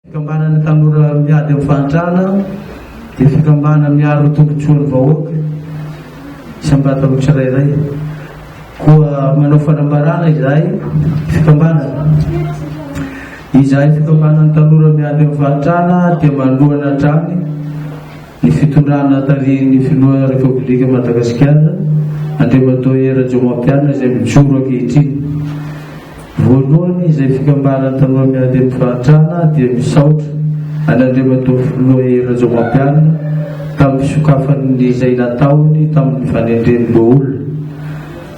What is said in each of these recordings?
Fikambanana tanora miady amin'ny fahantrana dia fikambana miaro tombotsoan'ny vahoaka isam-bata ho tsirairay. Koa manao fanambarana izahay fikambanana. Izahay fikambanana tanora miady amin'ny fahantrana dia manoloana hatrany ny fitondrana tarihin'ny filoha Repoblika Madagasikara Andriamatoa Rajaomampianina izay mijoro ankehitriny. Voalohany izay fikambanana tanora miady amin'ny fahantrana dia misaotra an'Andriamatoa filoha Rajaomampianina tamin'ny fisokafan'ny izay nataony tamin'ny fanendren'ny olona.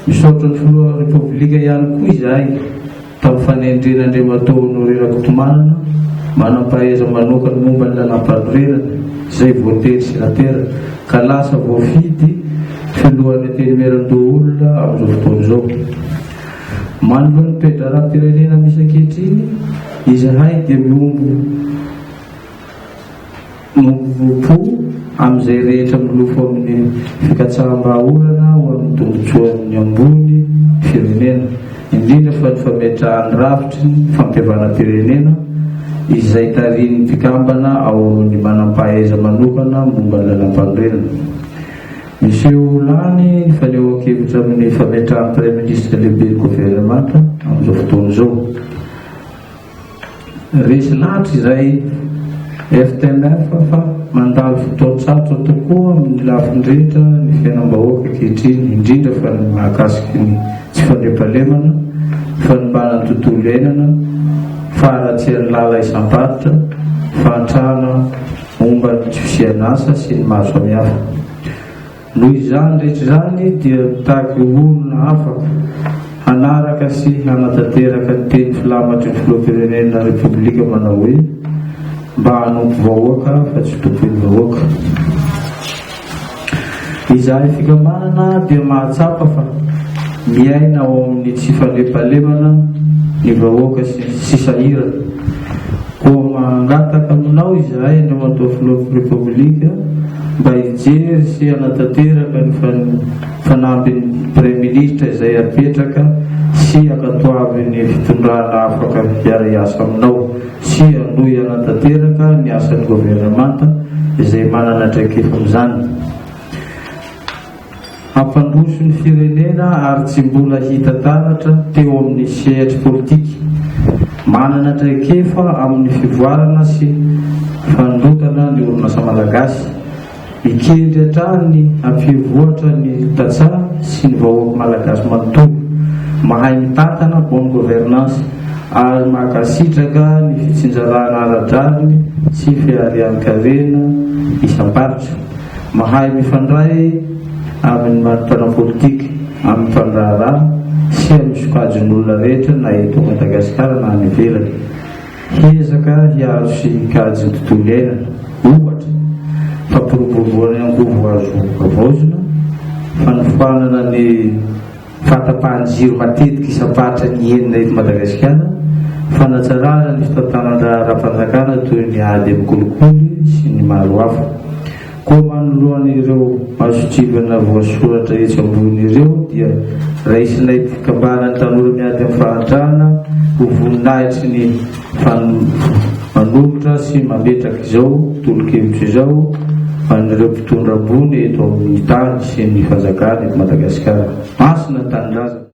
Misaotra ny filoha Repoblika ihany koa izahay tamin'ny fanendren'Andriamatoa Honoré Rakotomanana manam-pahaizana manokana momba ny lanam-panorenana izay voatery sy natera ka lasa voafidy filohan'ny antenimieran-doha olona amin'izao fotoana izao. Manoloan'ny toetra ara-pirenena misy ankehitriny, izahay dia miombo po amin'izay rehetra milofo amin'ny fikatsaham-bahaolana ho amin'ny tombotsoan'ny ambony firenena, indrindra fa ny fametrahany rafitry ny fampiavana-pirenena izay tarihin'ny mpikambana ao amin'ny manam-pahaiza manokana momba ny lalam-panorenana. Miseho lany ny fanehoan-kevitra amin'ny fametrahan'ny Praiminisitra lehibe ny governemanta amin'izao fotoana izao. Resy lahatra izay FTMF fa mandalo fotoan-tsarotra tokoa amin'ny lafiny rehetra ny fiainam-bahoaka ankehitriny, indrindra fa ny mahakasiky ny tsy fandriampahalemana, fanombanany tontolo iainana, faharatsian'ny lala isam-paritra, fahantrana momba ny tsy fisian'asa sy ny maro samihafa. Noho izany rehetra izany dia mitaky olona afaka hanaraka sy hanatanteraka ny teny filamatry ny filoham-pirenena Repoblika manao hoe mba hanompo vahoaka fa tsy tompon'ny vahoaka. Izahay fikambanana dia mahatsapa fa miaina ao amin'ny tsy fandriampahalemana ny vahoaka sy sahirana. Koa mangataka aminao izahay Andriamatoa filoha Repoblika mba hijery sy hanatanteraka ny fanampin'ny Praiminisitra izay apetraka sy akatoavy ny fitondrana afaka hiara-iasa aminao sy anohy hanatanteraka ny asan'ny governemanta izay manana traikefa amin'izany. Hampandroso ny firenena ary tsy mbola hita taratra teo amin'ny sehatra politika, manana traikefa amin'ny fivoarana sy fanondrotana ny orinasa malagasy, mikendry hatrany hampivoatra ny tantsaha sy ny vahoaka malagasy manontolo, mahay mitantana bonne gouvernance ary mahakasitraka ny fitsinjarana ara-drariny sy fiarian-karena isam-paritra, mahay mifandray amin'ny marim-pana politika, amin'ny mpandraharaha sy amin'ny sokajin'olona rehetra na eto Madagasikara na any ivelany. Hiezaka hiaro sy hikajy ny tontolo iainana, ohatra fampiroboroboana ny angovo azo avaozina, fanofanana ny fahatapahan-jiro matetika isam-paritra ny enina eto Madagasikara, fanatsarana ny fitantanan-draha-ara-panjakana toy ny ady amin'ny kolikoly sy ny maro hafa. Koa manoloan'ireo mazotrivana voasoratra etsy ambony ireo dia raisinay fikambanany tanora miady amin'ny fahantrana ho voninahitry ny manolotra sy mametraka izao tolo-kevitra izao an'ireo mpitondra ambony eto amin'ny tany sy ny fanjakana eto Madagasikara. Masina ny tanindrazana.